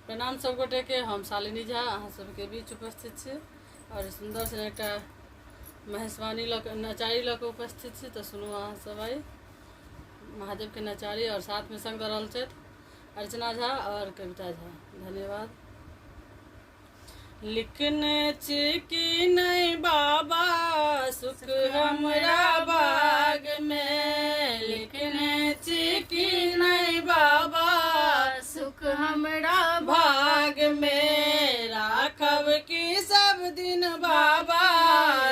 प्रणाम सब गोटे के। हम शालिनी झा अहाँ सबके बीच उपस्थित छी और सुंदर से एक महेशवाणी नचारी लऽ के उपस्थित छी। तो सुनू अहाँ सब आई महादेव के नचारी और साथ में संग दऽ रहल छथि अर्चना झा और कविता झा। धन्यवाद। लिखने छी कि नहीं बाबा सुख हमरा बाग में, लिखने छी कि नहीं बाबा सुख हमरा भाग में, राखब की सब दिन बाबा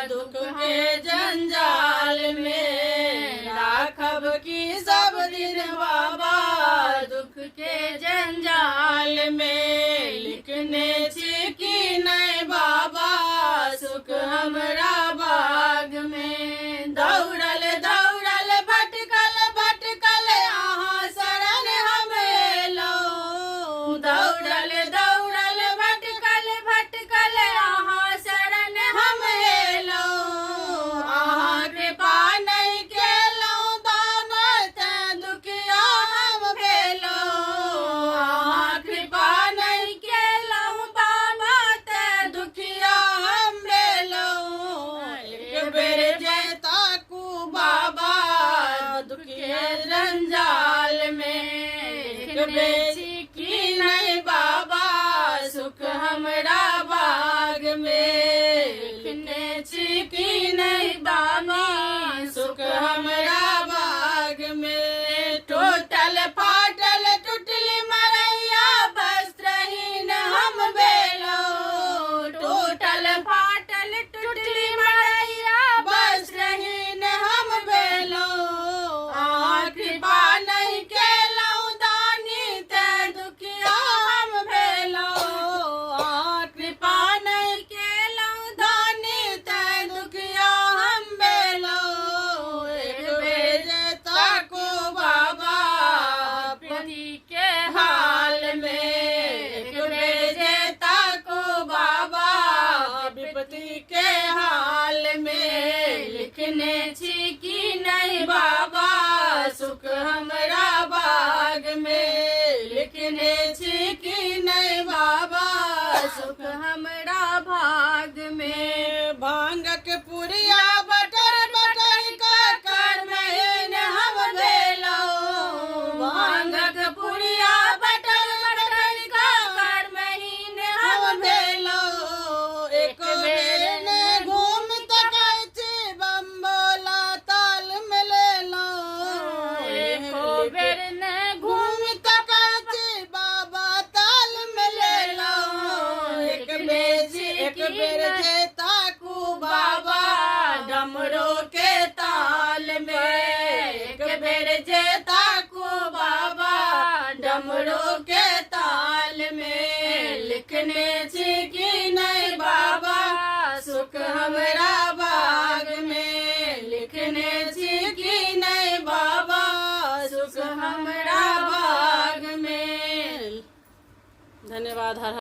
दुख के जंजाल में, राखब की सब दिन बाबा दुख के जंजाल में, लिखने छी कि नहीं बाबा सुख हमरा बाग में। दौड़ल दौड़ल भटकल भटकल अहाँ शरण हम एलौं, दौड़ल दौड़ल भटकल भटकल अहाँ शरण हम एलौं, अहाँ कृपा नहीं केलौं दाना तें दुखिया हम भेलौं, अहाँ कृपा नहीं केलौं बाबा तें दुखिया हम भेलौं। एक बेर जे ताकू बाबा दुख के जंजाल में, एक बेर कि नहीं बाबा सुख हमरा बाग में, लिखने छी कि नहीं बाबा सुख हमरा बाग में। टूटल फाटल टूटली मरैया वस्त्रहीन हम भेलौं, टूटल फाटल टूटली मरैया वस्त्रहीन हम भेलौं, अहाँ कृपा नहीं केलौं दानी तें दुखिया हम भेलौं, अहाँ कृपा नहीं केलौं दानी तें दुखिया हम भेलौं। एक बेर जे ताकू बाबा पति के हाल में, एक बेर जे ताकू बाबा विपत्ति के हाल में, लिखने छी कि नहीं बाबा सुख हमरा बाग में, लिखने छी कि नहीं बाबा सुख हमरा भाग में। भांगक पुरिया बटर बटर का कर महीन हम भेलौं, भांगक पुरिया बटर बटर का कर महीन हम भेलौं। एक बेर ने घूम तकै छी बम्बोला ताल में लेलौं, एको बेर ने घूम तकै छी बाबा ताल में लेलौं। एक बेर जे ताकू बाबा डमरू के ताल में, एक बेर जे ताकू बाबा डमरू के ताल में, लिखने छी कि नहीं बाबा सुख हमरा बाग में, लिखने छी कि नहीं बाबा सुख हमरा बाग में। धन्यवाद। हर